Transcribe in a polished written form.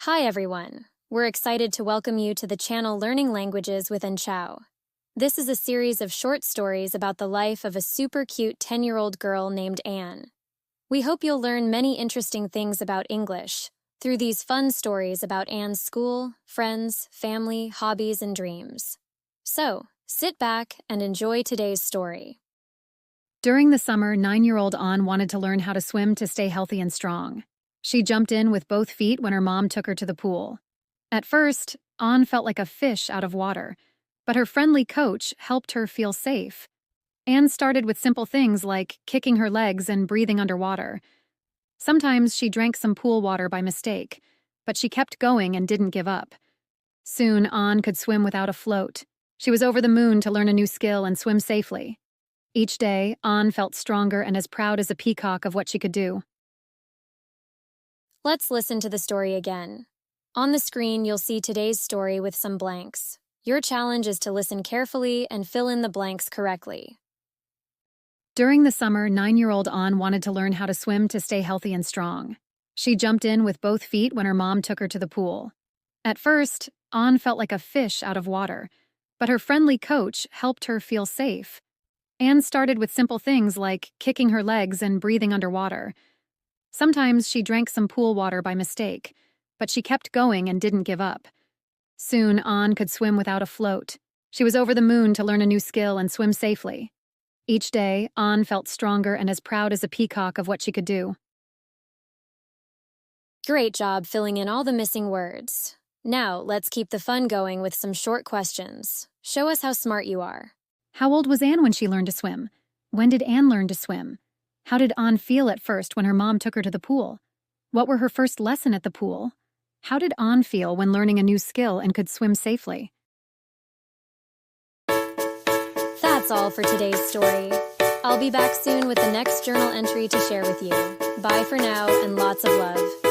Hi everyone! We're excited to welcome you to the channel Learning Languages with Enchao. This is a series of short stories about the life of a super cute 10-year-old girl named Anne. We hope you'll learn many interesting things about English through these fun stories about Anne's school, friends, family, hobbies, and dreams. So, sit back and enjoy today's story. During the summer, 9-year-old Anne wanted to learn how to swim to stay healthy and strong. She jumped in with both feet when her mom took her to the pool. At first, Anne felt like a fish out of water, but her friendly coach helped her feel safe. Anne started with simple things like kicking her legs and breathing underwater. Sometimes she drank some pool water by mistake, but she kept going and didn't give up. Soon, Anne could swim without a float. She was over the moon to learn a new skill and swim safely. Each day, Anne felt stronger and as proud as a peacock of what she could do. Let's listen to the story again. On the screen, you'll see today's story with some blanks. Your challenge is to listen carefully and fill in the blanks correctly. During the summer, 9-year-old Anne wanted to learn how to swim to stay healthy and strong. She jumped in with both feet when her mom took her to the pool. At first, Anne felt like a fish out of water, but her friendly coach helped her feel safe. Anne started with simple things like kicking her legs and breathing underwater. Sometimes she drank some pool water by mistake, but she kept going and didn't give up. Soon, Anne could swim without a float. She was over the moon to learn a new skill and swim safely. Each day, Anne felt stronger and as proud as a peacock of what she could do. Great job filling in all the missing words. Now, let's keep the fun going with some short questions. Show us how smart you are. How old was Anne when she learned to swim? When did Anne learn to swim? How did Anne feel at first when her mom took her to the pool? What were her first lesson at the pool? How did Anne feel when learning a new skill and could swim safely? That's all for today's story. I'll be back soon with the next journal entry to share with you. Bye for now and lots of love.